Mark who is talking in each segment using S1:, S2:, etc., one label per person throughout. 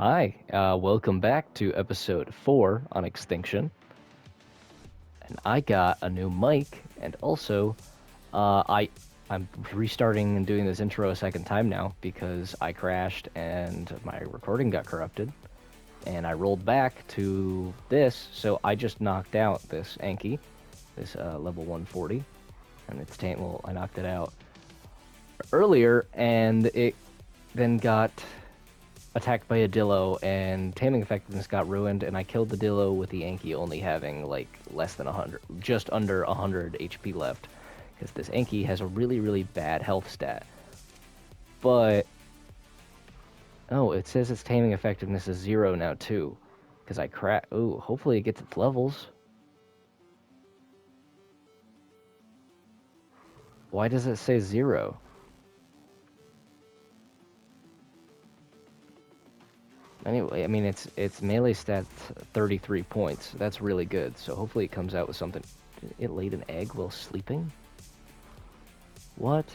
S1: Hi, welcome back to episode 4 on Extinction. And I got a new mic, and also, I'm restarting and doing this intro a second time now because I crashed and my recording got corrupted. And I rolled back to this, so I just knocked out this anky, this level 140, and it's tame. Well, I knocked it out earlier, and it then got attacked by a Dillo, and taming effectiveness got ruined, and I killed the Dillo with the Anky only having, like, less than 100, just under 100 HP left, because this Anky has a really, really bad health stat. But, oh, it says its taming effectiveness is 0 now, too, because I ooh, hopefully it gets its levels. Why does it say 0? Anyway, I mean, it's melee stats 33 points. That's really good. So hopefully it comes out with something. It laid an egg while sleeping? What?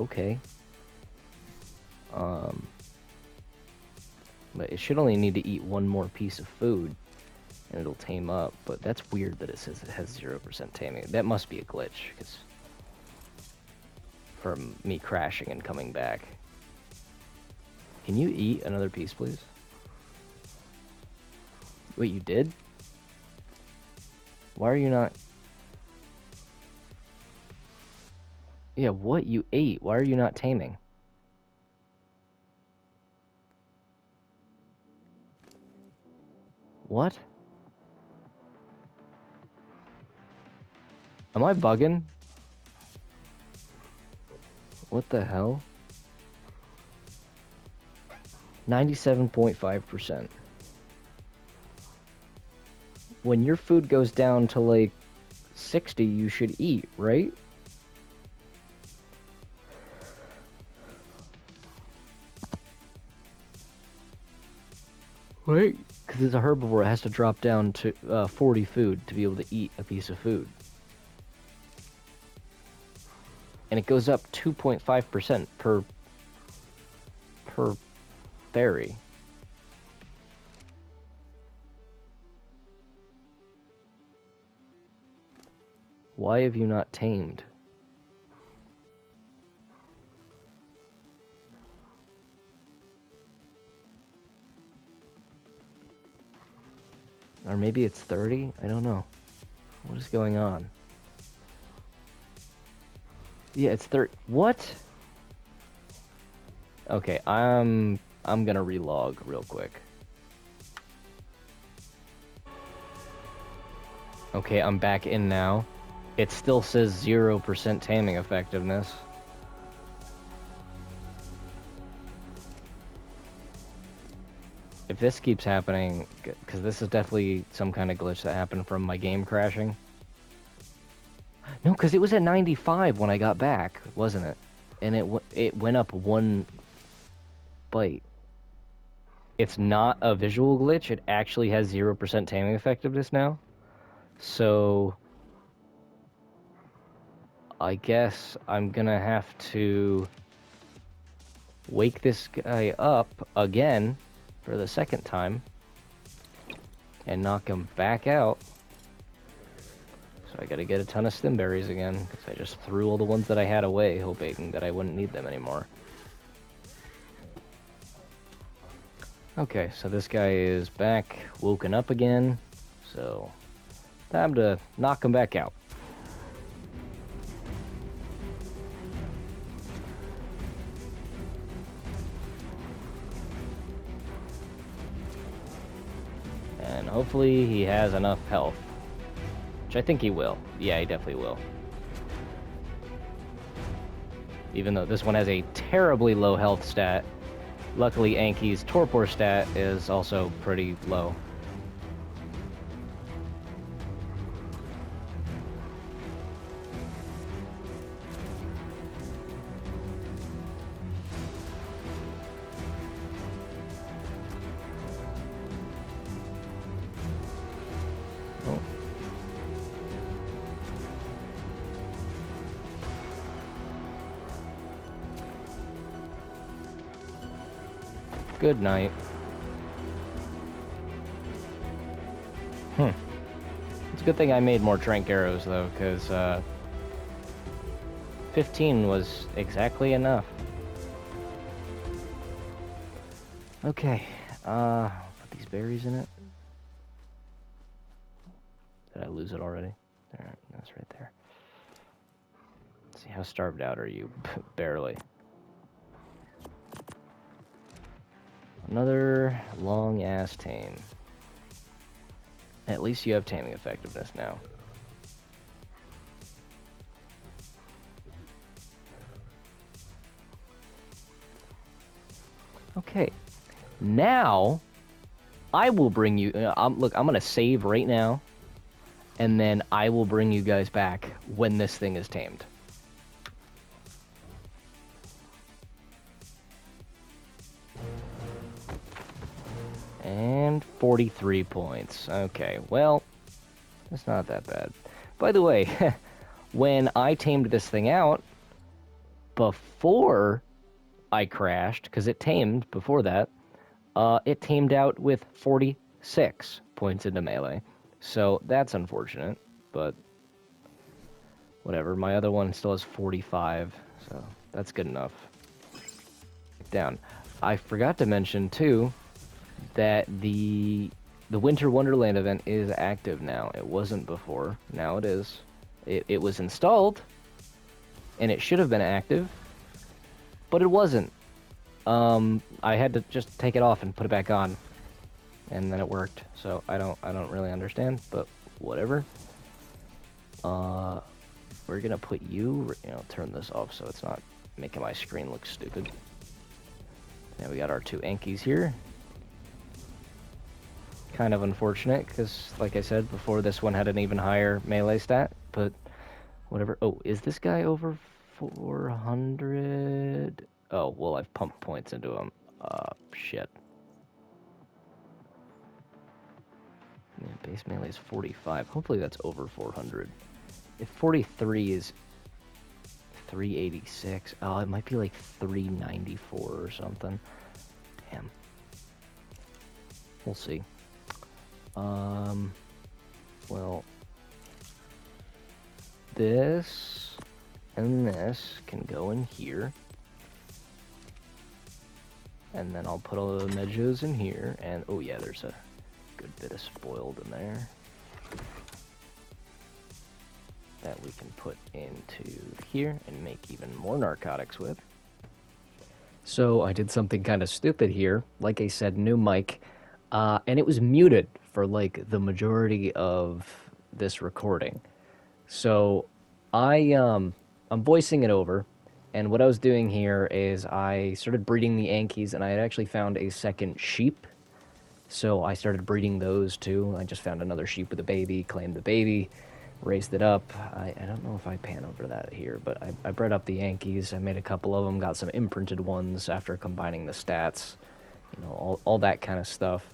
S1: Okay. But it should only need to eat one more piece of food, and it'll tame up. But that's weird that it says it has 0% taming. That must be a glitch, because from me crashing and coming back. Can you eat another piece, please? Wait, you did? Why are you not... Yeah, what? You ate. Why are you not taming? What? Am I bugging? What the hell? 97.5%. When your food goes down to like 60, you should eat, right? Right? Because it's a herbivore, it has to drop down to 40 food to be able to eat a piece of food. And it goes up 2.5% per berry. Why have you not tamed? Or maybe it's 30? I don't know. What is going on? Yeah, it's 30. What? Okay, I'm gonna relog real quick. Okay, I'm back in now. It still says 0% taming effectiveness. If this keeps happening, because this is definitely some kind of glitch that happened from my game crashing. No, because it was at 95 when I got back, wasn't it? And it went up one bite. It's not a visual glitch. It actually has 0% taming effectiveness now. So I guess I'm gonna have to wake this guy up again for the second time and knock him back out. So I gotta get a ton of stimberries again, because I just threw all the ones that I had away, hoping that I wouldn't need them anymore. Okay, so this guy is back, woken up again, so time to knock him back out. And hopefully he has enough health. Which I think he will. Yeah, he definitely will. Even though this one has a terribly low health stat. Luckily, Anky's torpor stat is also pretty low. Good night. It's a good thing I made more trank arrows, though, because 15 was exactly enough. Okay, put these berries in it. Did I lose it already? There, that's right there. Let's see, how starved out are you? Barely. Another long-ass tame. At least you have taming effectiveness now. Okay, now I will bring you. Look, I'm gonna save right now, and then I will bring you guys back when this thing is tamed. And 43 points. Okay, well, it's not that bad. By the way, when I tamed this thing out, before I crashed, because it tamed before that, it tamed out with 46 points into melee. So that's unfortunate, but whatever. My other one still has 45, so that's good enough. Down. I forgot to mention, too, that the Winter Wonderland event is active now. It wasn't before. Now it is. It was installed, and it should have been active, but it wasn't. I had to just take it off and put it back on, and then it worked. So I don't really understand, but whatever. We're gonna put you, turn this off so it's not making my screen look stupid. Now we got our 2 ankies here. Kind of unfortunate, because, like I said before, this one had an even higher melee stat, but whatever. Oh, is this guy over 400? Oh, well, I've pumped points into him. Shit. Yeah, base melee is 45. Hopefully that's over 400. If 43 is 386, oh, it might be like 394 or something. Damn. We'll see. Well, this and this can go in here. And then I'll put all the medjos in here, and oh yeah, there's a good bit of spoiled in there that we can put into here and make even more narcotics with. So I did something kind of stupid here. Like I said, new mic, and it was muted for like the majority of this recording. So I'm voicing it over, and what I was doing here is I started breeding the ankies, and I had actually found a second sheep. So I started breeding those too. I just found another sheep with a baby, claimed the baby, raised it up. I don't know if I pan over that here, but I bred up the ankies. I made a couple of them, got some imprinted ones after combining the stats, all that kind of stuff.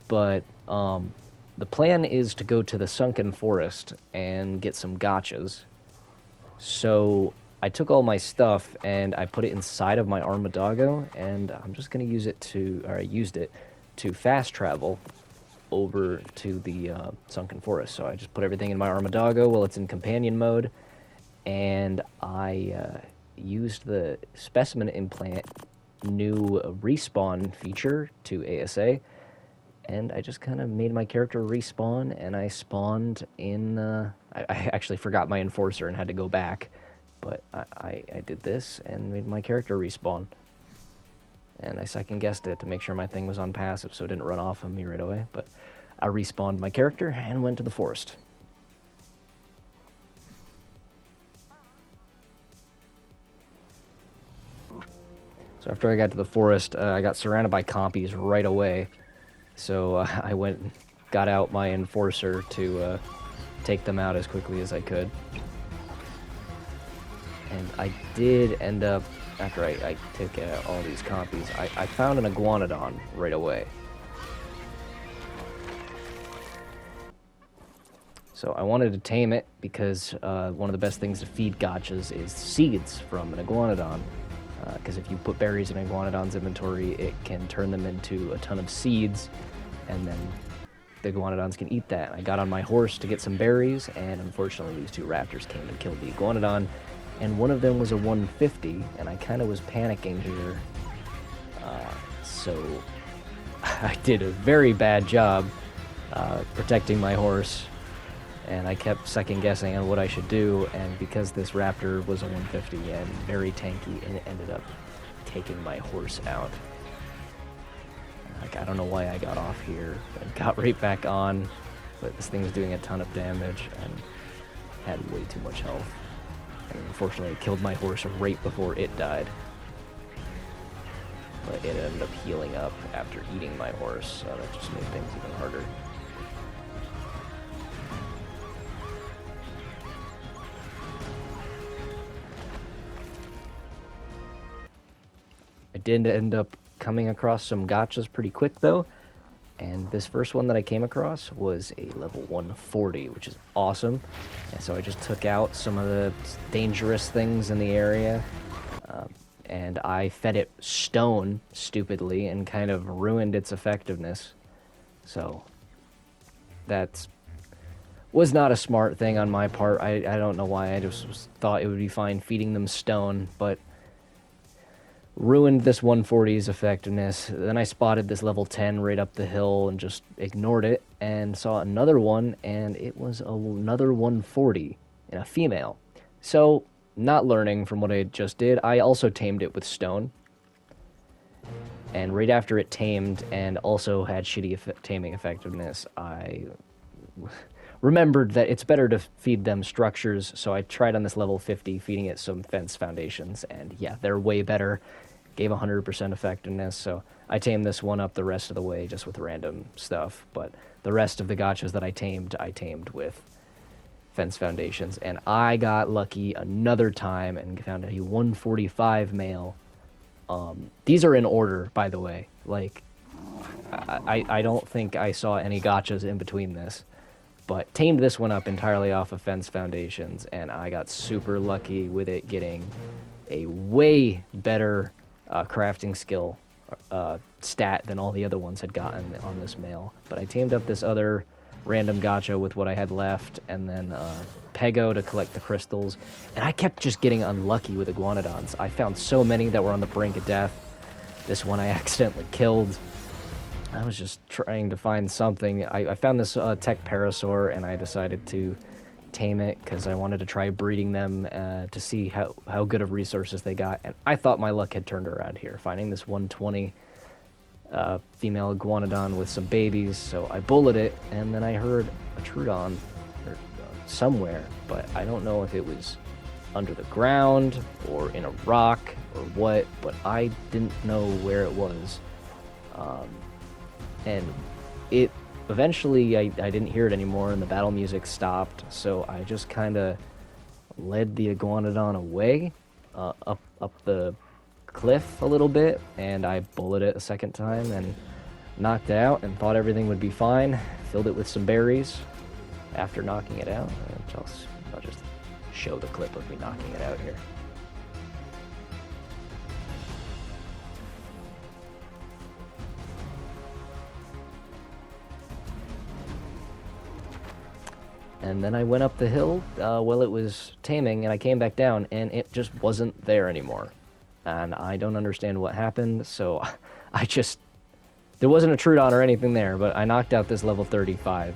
S1: But the plan is to go to the sunken forest and get some gachas. So I took all my stuff and I put it inside of my Armadago, and I'm just going to use it I used it to fast travel over to the sunken forest. So I just put everything in my Armadago while it's in companion mode, and I used the specimen implant new respawn feature to ASA, and I just kind of made my character respawn, and I spawned in... I actually forgot my enforcer and had to go back, but I did this and made my character respawn. And I second-guessed it to make sure my thing was on passive so it didn't run off of me right away, but I respawned my character and went to the forest. So after I got to the forest, I got surrounded by compies right away. So I went and got out my enforcer to take them out as quickly as I could. And I did end up, after I took out all these compies, I found an iguanodon right away. So I wanted to tame it because one of the best things to feed gachas is seeds from an iguanodon. Because if you put berries in Iguanodon's inventory, it can turn them into a ton of seeds, and then the Iguanodons can eat that. I got on my horse to get some berries, and unfortunately these two raptors came and killed the Iguanodon, and one of them was a 150, and I kind of was panicking here. So I did a very bad job protecting my horse, and I kept second-guessing on what I should do, and because this raptor was a 150 and very tanky, it ended up taking my horse out. Like, I don't know why I got off here, and got right back on, but this thing was doing a ton of damage and had way too much health. And unfortunately, it killed my horse right before it died. But it ended up healing up after eating my horse, so that just made things even harder. I did end up coming across some gachas pretty quick, though, and this first one that I came across was a level 140, which is awesome. And so I just took out some of the dangerous things in the area, and I fed it stone, stupidly, and kind of ruined its effectiveness. So that was not a smart thing on my part. I don't know why. I just thought it would be fine feeding them stone, but ruined this 140's effectiveness. Then I spotted this level 10 right up the hill and just ignored it, and saw another one, and it was another 140 and a female. So, not learning from what I just did, I also tamed it with stone. And right after it tamed and also had shitty taming effectiveness, I remembered that it's better to feed them structures, so I tried on this level 50 feeding it some fence foundations, and yeah, they're way better. Gave 100% effectiveness, so I tamed this one up the rest of the way just with random stuff, but the rest of the gachas that I tamed with fence foundations, and I got lucky another time and found a 145 male. These are in order, by the way. Like, I don't think I saw any gachas in between this, but tamed this one up entirely off of fence foundations, and I got super lucky with it getting a way better crafting skill stat than all the other ones had gotten on this male. But I tamed up this other random gacha with what I had left, and then Pego to collect the crystals, and I kept just getting unlucky with Iguanodons. I found so many that were on the brink of death. This one I accidentally killed. I was just trying to find something. I found this tech parasaur, and I decided to tame it because I wanted to try breeding them to see how good of resources they got, and I thought my luck had turned around here, finding this 120 female Iguanodon with some babies. So I bullet it, and then I heard a Trudon somewhere, but I don't know if it was under the ground or in a rock or what, but I didn't know where it was. And it eventually I didn't hear it anymore, and the battle music stopped, so I just kind of led the Iguanodon away up the cliff a little bit, and I bullet it a second time and knocked it out and thought everything would be fine. Filled it with some berries after knocking it out. I'll just show the clip of me knocking it out here. And then I went up the hill while it was taming, and I came back down, and it just wasn't there anymore. And I don't understand what happened, so there wasn't a Trudon or anything there, but I knocked out this level 35.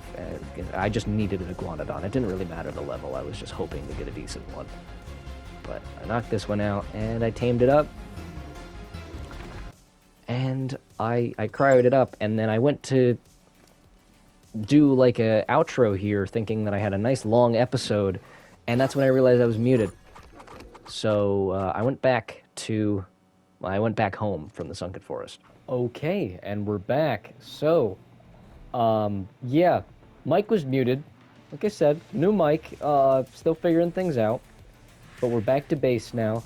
S1: I just needed an Iguanodon. It didn't really matter the level. I was just hoping to get a decent one. But I knocked this one out, and I tamed it up. And I cryoed it up, and then I went to do like a outro here thinking that I had a nice long episode, and that's when I realized I was muted. So I went back home from the sunken forest. Okay, and we're back. So yeah, Mike was muted, like I said, new mic, still figuring things out, but we're back to base now.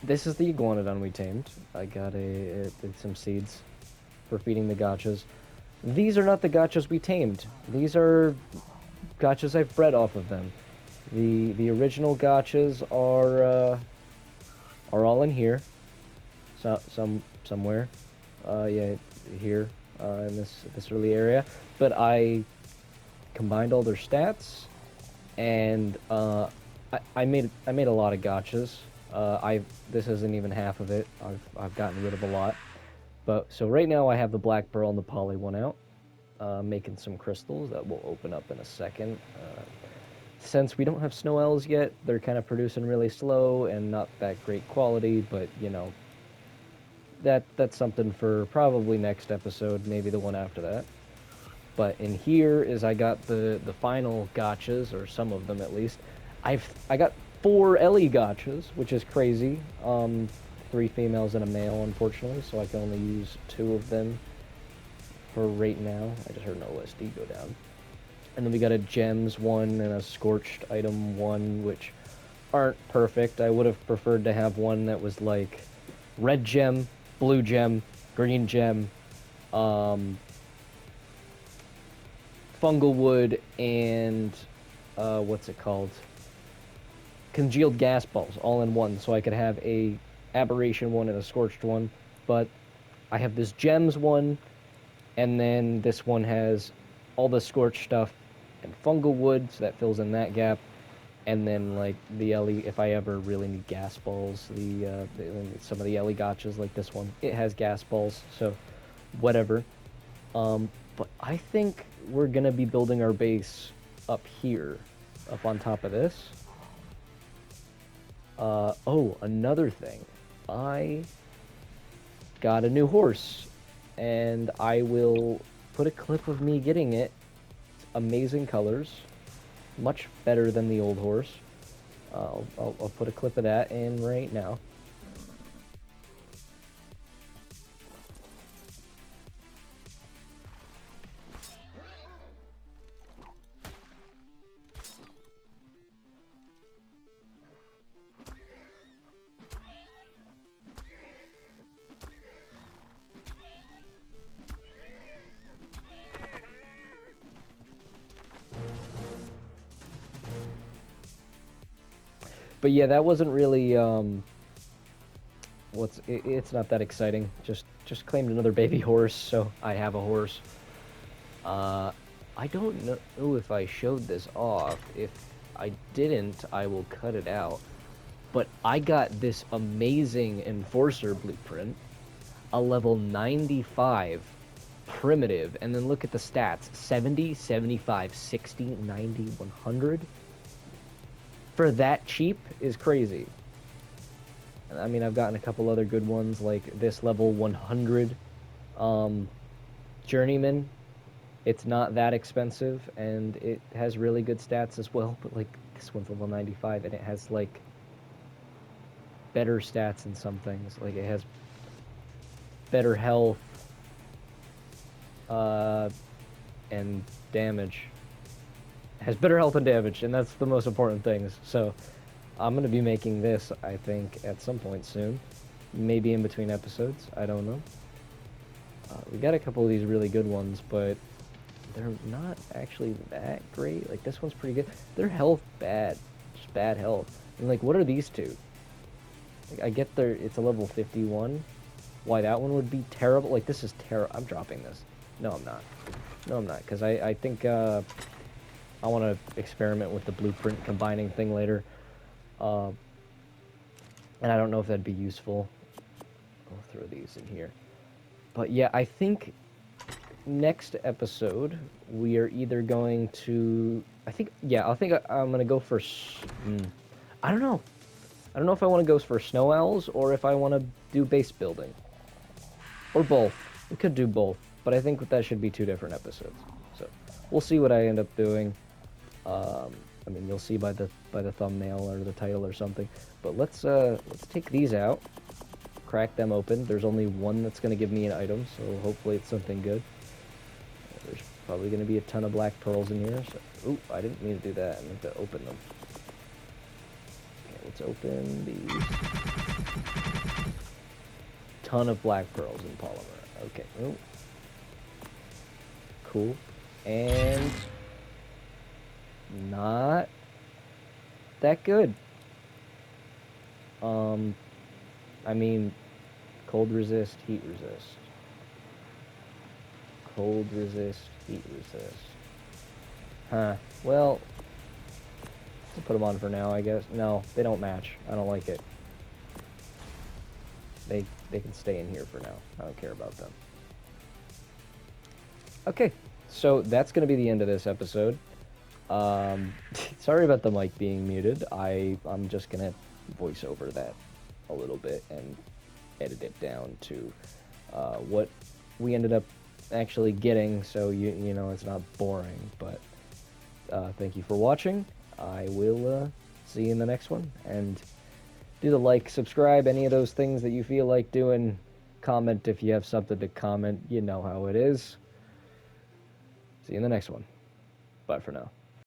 S1: This is the Iguanodon we tamed. I got some seeds for feeding the gachas. These are not the gachas we tamed. These are gachas I've bred off of them. The original gachas are are all in here. Somewhere. Yeah, here in this early area. But I combined all their stats, and I made a lot of gachas. This isn't even half of it. I've gotten rid of a lot. But so right now I have the black pearl and the poly one out, making some crystals that will open up in a second. Since we don't have snow elves yet, they're kind of producing really slow and not that great quality. But you know, that's something for probably next episode, maybe the one after that. But in here is I got the final gachas, or some of them at least. I got 4 Ellie gachas, which is crazy. 3 females and a male, unfortunately, so I can only use 2 of them for right now. I just heard an OSD go down. And then we got a gems one and a scorched item one, which aren't perfect. I would have preferred to have one that was like red gem, blue gem, green gem, fungal wood, and what's it called? Congealed gas balls, all in one, so I could have a aberration one and a scorched one. But I have this gems one, and then this one has all the scorched stuff and fungal wood, so that fills in that gap. And then like the Ellie, if I ever really need gas balls, some of the Ellie gachas like this one, it has gas balls, so whatever. But I think we're gonna be building our base up here, up on top of this. Oh, another thing, I got a new horse, and I will put a clip of me getting it. It's amazing colors. Much better than the old horse. I'll put a clip of that in right now. But yeah, that wasn't really it's not that exciting. Just claimed another baby horse, so I have a horse. I don't know if I showed this off. If I didn't, I will cut it out. But I got this amazing Enforcer blueprint, a level 95 primitive, and then look at the stats: 70, 75, 60, 90, 100. For that cheap is crazy. I mean, I've gotten a couple other good ones, like this level 100 Journeyman. It's not that expensive, and it has really good stats as well, but like this one's level 95, and it has like better stats in some things. Like it has better health and damage. It has better health and damage, and that's the most important things. So I'm going to be making this, I think, at some point soon. Maybe in between episodes. I don't know. We got a couple of these really good ones, but they're not actually that great. Like, this one's pretty good. Their health bad. Just bad health. And, like, what are these two? Like, I get it's a level 51. Why that one would be terrible? Like, this is terrible. I'm dropping this. No, I'm not. No, I'm not. Because I think I want to experiment with the blueprint combining thing later. And I don't know if that'd be useful. I'll throw these in here. But yeah, I think next episode we are either going to... I think I'm going to go for... I don't know. I don't know if I want to go for snow owls or if I want to do base building. Or both. We could do both. But I think that should be 2 different episodes. So we'll see what I end up doing. I mean, you'll see by the thumbnail or the title or something. But let's take these out, crack them open. There's only one that's going to give me an item, so hopefully it's something good. There's probably going to be a ton of black pearls in here. So, ooh, I didn't mean to do that. I meant to open them. Okay, let's open these. Ton of black pearls in polymer. Okay. Ooh. Cool. And not that good. I mean, cold resist, heat resist. Cold resist, heat resist. Huh. Well, we'll put them on for now, I guess. No, they don't match. I don't like it. They can stay in here for now. I don't care about them. Okay, so that's going to be the end of this episode. Sorry about the mic being muted. I'm just going to voice over that a little bit and edit it down to what we ended up actually getting, so you know it's not boring. But thank you for watching. I will see you in the next one, and do the like, subscribe, any of those things that you feel like doing. Comment if you have something to comment. You know how it is. See you in the next one. Bye for now.